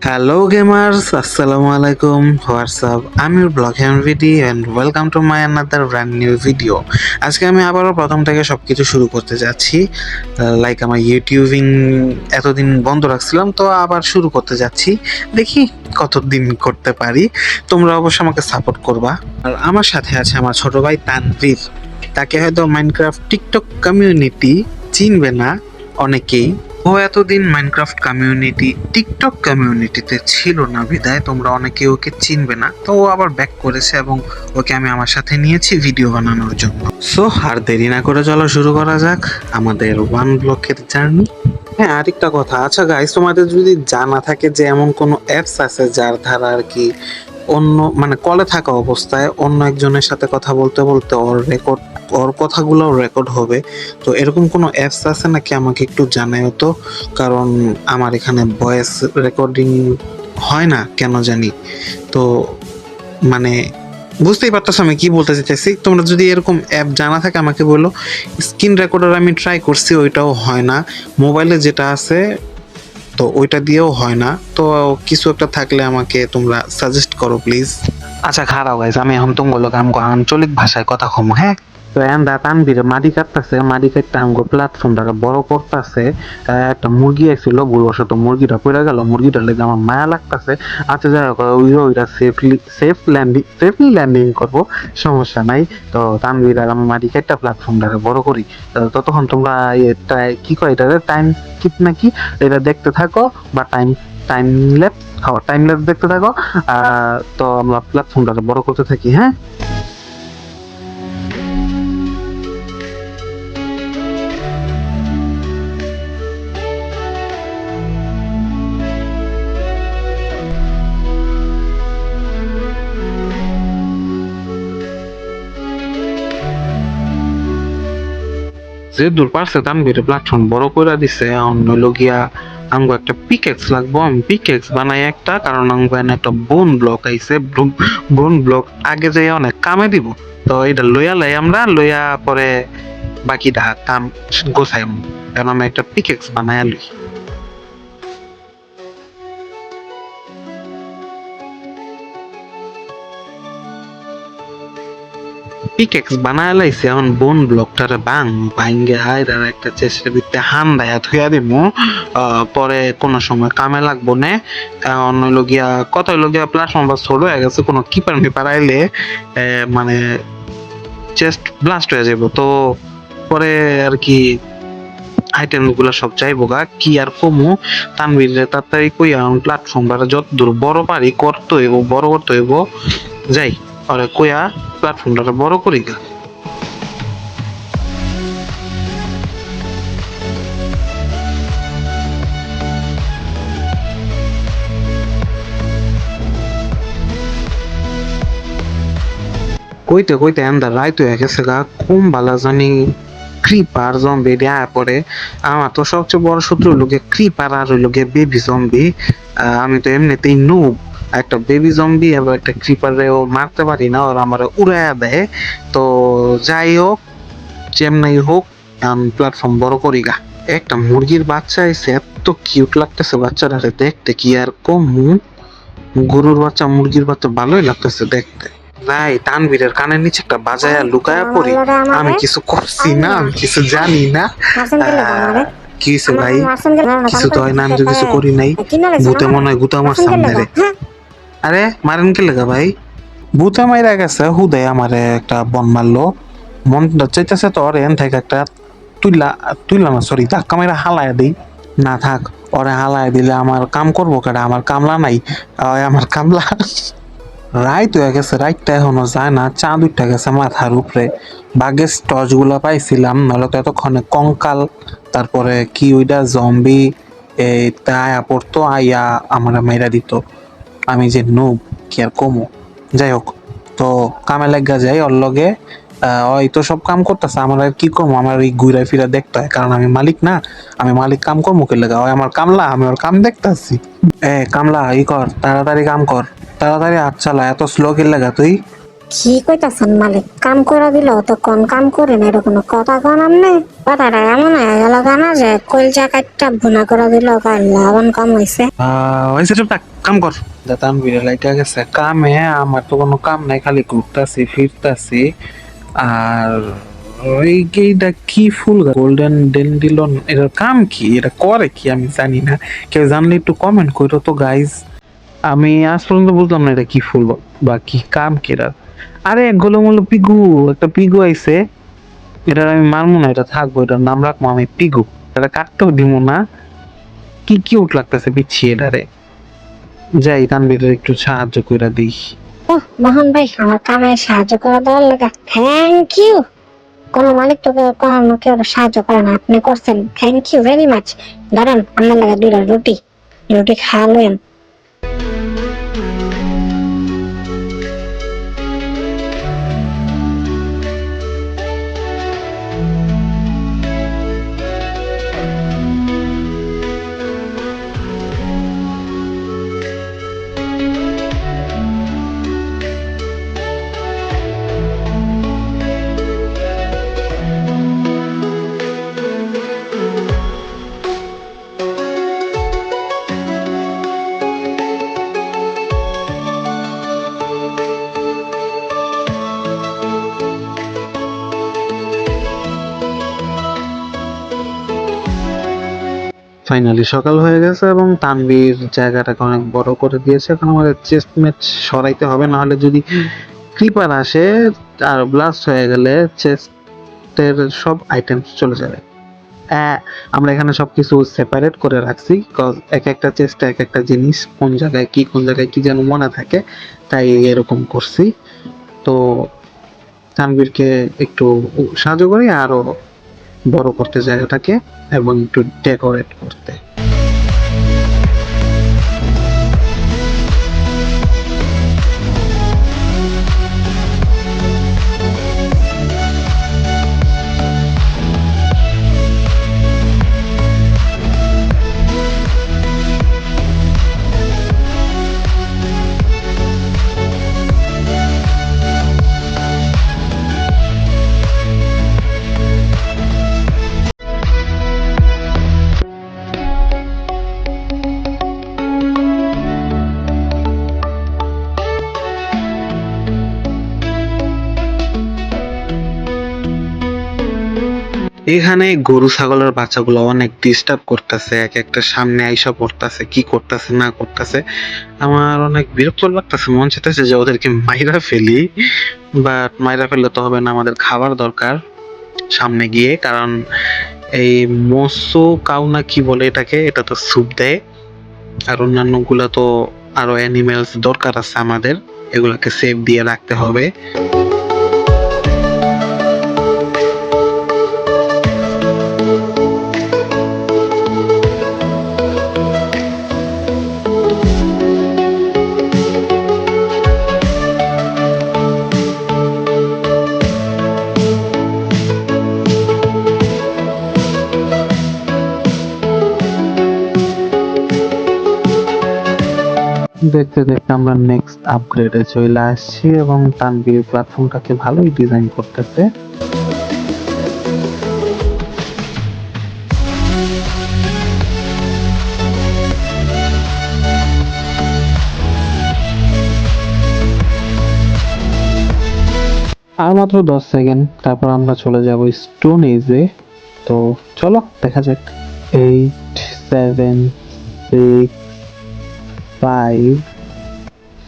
Hello gamers, assalamu alaikum, what's up? I'm your blog MVD and welcome to my another brand new video. আজকে আমি আবারও প্রথম থেকে সবকিছু শুরু করতে যাচ্ছি। লাইক আমার ইউটিউবিং এতদিন বন্ধ রাখছিলাম, তো আবার শুরু করতে যাচ্ছি। দেখি কতদিন করতে পারি। তোমরা অবশ্যই আমাকে সাপোর্ট করবা। আর আমার সাথে আছে আমার ছোট ভাই তানভীর। তাকে হয়তো মাইনক্রাফট টিকটক কমিউনিটি চিনবে না অনেকেই। ও এতদিন মাইনক্রাফট কমিউনিটি টিকটক কমিউনিটিতে ছিল না বিধায় তোমরা অনেকে ওকে চিনবে না, তো ও আবার ব্যাক করেছে এবং ওকে আমি আমার সাথে নিয়েছি ভিডিও বানানোর জন্য। সো আর দেরি না করে চলো শুরু করা যাক আমাদের ওয়ান ব্লকের জার্নি। হ্যাঁ, আরেকটা কথা, আচ্ছা গাইস, তোমাদের যদি জানা থাকে যে এমন কোনো অ্যাপস আছে যার দ্বারা আর কি অন্য মানে কলে থাকা অবস্থায় অন্য একজনের সাথে কথা বলতে বলতে ওর কথাগুলোও রেকর্ড হবে, তো এরকম কোনো অ্যাপস আছে নাকি আমাকে একটু জানাও তো। কারণ আমার এখানে ভয়েস রেকর্ডিং হয় না কেন জানি। তো মানে বুঝতেই পারতেছো আমি কি বলতে চাইছি। তোমরা যদি এরকম অ্যাপ জানা থাকে আমাকে বলো। স্ক্রিন রেকর্ডার আমি ট্রাই করছি, ওইটাও হয় না। মোবাইলে যেটা আছে তো ওইটা দিয়েও হয় না। তো কিছু একটা থাকলে আমাকে তোমরা সাজেস্ট করো প্লিজ। আচ্ছা খারাপ গাইস, আমি এখন তোমাগুলো আঞ্চলিক ভাষায় কথা কম, হ্যাঁ। তো এন্দা তানবির মাটি কাটতেছে, মাটি কাটতে আমগো প্ল্যাটফর্মটাকে বড় করতেছে। একটা মুরগি আসছিল, ভুলবশত মুরগিটা পড়ে গেল, মুরগিটার লেগে আমার মায়া লাগতেছে। আচ্ছা যাই হোক, ওইটা সেফলি ল্যান্ডিং করবো, সমস্যা নাই। তো তানবির আর আমি মাটি কাটটা প্ল্যাটফর্মটাকে বড় করি। ততক্ষণ তোমরা এটা কি কয়, এটা টাইম স্কিপ নাকি এটা দেখতে থাকো, বা টাইম ল্যাপস, টাইম ল্যাপস দেখতে থাকো। তো আমরা প্ল্যাটফর্মটাকে বড় করতে থাকি, হ্যাঁ। যে দূর পারছে তানভীর প্ল্যাটফর্ম বড় করে দিছে, অন্য গিয়া আমগো একটা পিকেক্স লাগবো। আমি পিকেক্স বানাই একটা, কারণ আমগো এনে একটা বোন ব্লক আইছে। বোন ব্লক আগে যাই অনেক কামে দিব। তো এটা লইয়া লাই, আমরা লইয়া পরে বাকিটা কাম গোছাই। কারণ আমি একটা পিকেক্স বানাই লই। পিকেক্স বানায় লাইছে, এখন বোন ব্লকটারে ভাঙ্গে আয়রার একটা চেষ্টা দিতে হান্দায়া থুয়া দিমু। পরে কোনো সময় কামে লাগবো নে। এখন হইলো গিয়া কত হইলো গিয়া প্ল্যাটফর্ম বা ছোট হয়ে গেছে, কোনো কিপার মিপার আইলে মানে চেস্ট ব্লাস্ট হয়ে যাবো। তো পরে আর কি আইটেম গুলা সব যাইবো গা, কি আর কমু। তানভীর তাড়াতাড়ি কইয়া প্ল্যাটফর্মটা যত দূর বড় পারি করতে হইব, বড় করতে হইব। যাই আরে কইয়া প্ল্যাটফর্মটা বড় করি গা। কইতে কইতে এন্দার রাইত হয়ে গেছে গা, কোন বালা জানি ক্রিপার জম্বি দেয়া পরে। আমার তো সবচেয়ে বড় শত্রু হইলো গিয়ে ক্রিপার আর হইলো গিয়ে বেবি জম্বি। আমি তো এমনিতেই নুব, একটা বেবি জম্বি এবং একটা ক্রিপারেও মারতে পারি না, ওরা আমার উড়াইয়া দেয়। তো যাই হোক, যেমনাই হোক, প্ল্যাটফর্ম বড় করি গা। একটা মুরগির বাচ্চা এসে এত কিউট লাগতেছে বাচ্চাটারে দেখতে, কি আর কম। গরুর বাচ্চা মুরগির বাচ্চা ভালোই লাগতেছে দেখতে। ভাই তানভীরের কানের নিচে একটা বাজায়া লুকায়া পড়ি। আমি কিছু করছি না, আমি কিছু জানি না। কি হয়েছে ভাই? কিছু তো হয় না, আমি তো কিছু করি নাই। ভূতে মনে হয় গুতা আমার সামনে রে। আরে মারেন কে লেগা ভাই? ভূতে মাইরা গেছে হুদে আমারে একটা বন মারলো। মন চাইতেছে তো ওর এন থেকে একটা তুইলা তুইলা না, সরি, ধাক্কা মাইরা হালায়া দিই। না থাক, ওরে হালায় দিলে আমার কাম করবো কেডা? আমার কামলা নাই। আমার কামলা রাইত হয়ে গেছে, রাইতটা এখনো যায় না, চাঁদ উঠে গেছে মাথার উপরে। বাগের টর্চ গুলা পাইছিলাম, নাহলে তো এতক্ষণে কঙ্কাল, তারপরে কি ওইটা জম্বি এই আয়া পড়তো, আইয়া আমার মেয়েরা দিত। আমি যে নুব, কি আর কমু। যাই হোক, তো কামে লাগা যাই ওর লগে। ওই তো সব কাম করতেছে, আমার আর কি করবো, আমার এই ঘুরে ফিরে দেখতে হয়, কারণ আমি মালিক না। আমি মালিক কাম করবো কে লাগা? ওই আমার কামলা, আমি ওর কাম দেখতেছি। কামলা ই কর, তাড়াতাড়ি কাম কর, তাড়াতাড়ি হাত চালা, এত স্লো কি লাগা তুই? কি কইতাছেন মালিক? কাম করে দিল তো কোন কাম করে না, এটা কোনো কথা কন আমনে? কথাটা এমন হয়ে গেল কেন যে কলজা কাটটা ভুনা করে দিল, লাভবান কম হয়েছে। হয়েছে চুপ থাক, কাম কর। তানভীরে লাইটা গেছে কামে, আমার তো কোনো কাম নাই, খালি ঘুরতাছি ফিরতাছি। আর এইটা কি ফুল, গোল্ডেন ডেন্ডিলন, এটার কাম কি, এটা করে কি আমি জানি না। কেউ জানলে একটু কমেন্ট করো তো গাইজ। আমি আজ পর্যন্ত বুঝলাম না এটা কি ফুল বা কি কাম কি এটার। আরে গোলমূল পিগু, একটা পিগু আইছে, এটা আমি মানবো না, এটা থাকবো, এটার নাম রাখবো আমি পিগু। এটা কাটতেও দিব না, কি কিউট লাগতেছে পিচ্ছি এটারে। যাই তানভীরের একটু সাহায্য করে দিই। ওহ মোহন ভাই, আমার কামে সাহায্য করে দেওয়ার লেগে থ্যাংক ইউ। কোন মালিক তোকে কখনো কেউ সাহায্য করে না, আপনি করছেন, থ্যাংক ইউ ভেরি মাচ। ধরেন আপনার লাগে দুইটা রুটি, রুটি খাওয়ালেন। ফাইনালি সকাল হয়ে গেছে এবং তানভীর জায়গাটাকে অনেক বড় করে দিয়েছে। এখন আমাদের চেস্ট ম্যাচ সরাইতে হবে, নাহলে যদি ক্রিপার আসে আর ব্লাস্ট হয়ে গেলে চেস্টের সব আইটেম চলে যাবে। আমরা এখানে সবকিছু সেপারেট করে রাখছি, এক একটা চেস্টে এক একটা জিনিস কোন জায়গায় কি যেন মনে থাকে, তাই এরকম করছি। তো তানভীরকে একটু সাহায্য করি আরো বড় করতে জায়গাটাকে এবং একটু ডেকোরেট করতে। এখানে গরু ছাগলের বাচ্চাগুলো অনেক ডিস্টার্ব করতেছে, এক একটা সামনে আইসা পড়তেছে, কি করতেছে না করতেছে, আমার অনেক বিরক্ত লাগতেছে। মন চাইতেছে যে ওদেরকে মাইরা ফেলি, বাট মাইরা ফেললে তো হবে না, আমাদের খাবার দরকার সামনে গিয়ে। কারণ এই মৎস্য কাউ না কি বলে এটাকে, এটা তো স্যুপ দেয়, আর অন্যান্য গুলা তো আরো অ্যানিমেলস দরকার আছে আমাদের, এগুলাকে সেফ দিয়ে রাখতে হবে। দেখতে দেখতে আমরা নেক্সট আপগ্রেডে চলে আসছি এবং তানভীর প্ল্যাটফর্মটাকে ভালোই ডিজাইন করতেছে। আর মাত্র 10 সেকেন্ড, তারপর আমরা চলে যাব স্টোন এজে। তো চলো দেখা যাক। 8, 7, 6, 5,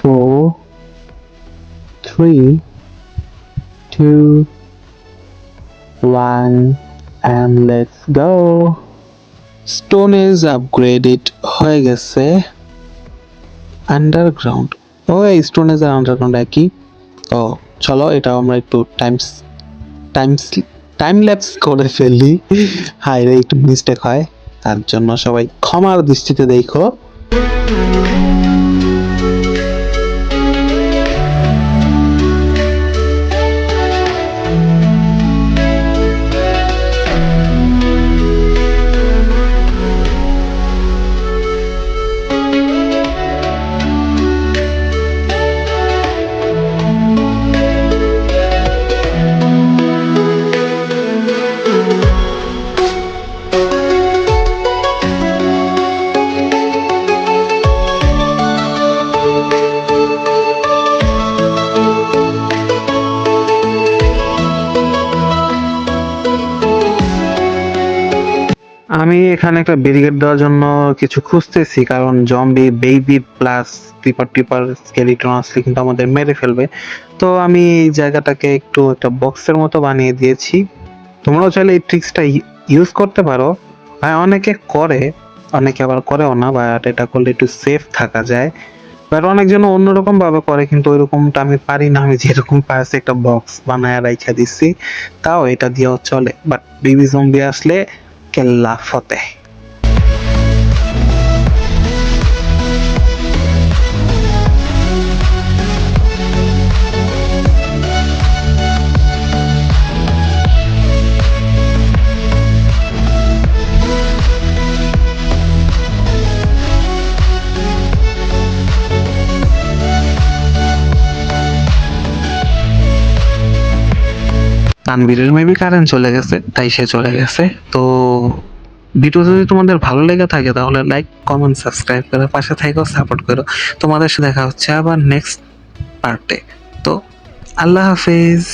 4, 3, 2, 1 and let's go. Stone age upgraded হয়ে গেছে। আন্ডারগ্রাউন্ড, ও এই স্টোন এজ আর আন্ডারগ্রাউন্ড একই। ও চলো এটাও আমরা একটু টাইম টাইম ল্যাপস করে ফেলি। হায় রে, একটু মিস্টেক হয়, তার জন্য সবাই ক্ষমার দৃষ্টিতে দেখো। আমি এখানে একটা ব্যারিকেড দেওয়ার জন্য কিছু খুঁজতেছি, কারণ zombie baby plus creeper tipper skeleton আসলে কিন্তু আমাদের মেরে ফেলবে। তো আমি এই জায়গাটাকে একটু একটা বক্সের মতো বানিয়ে দিয়েছি। তোমরাও চাইলে এই ট্রিক্সটা ইউজ করতে পারো। ভাই অনেকে করে, অনেকে আবার করেও না, বাট এটা করলে একটু সেফ থাকা যায়। বাট অনেকজন অন্যরকম ভাবে করে, কিন্তু ওইরকমটা আমি পারি না। আমি যেরকম পারছি একটা বক্স বানায় রাইখা দিচ্ছি, তাও এটা দিয়েও চলে। বাট বেবি জম্বি আসলে কেল্লা ফতে। তানভীরের মেবি কারেন্ট চলে গেছে, তাই সে চলে গেছে। তো ভিডিও যদি তোমাদের ভালো লেগে থাকে তাহলে লাইক কমেন্ট সাবস্ক্রাইব করে পাশে থাকো, সাপোর্ট করো। তোমাদের সাথে দেখা হচ্ছে আবার নেক্সট পার্টে। তো আল্লাহ হাফেজ।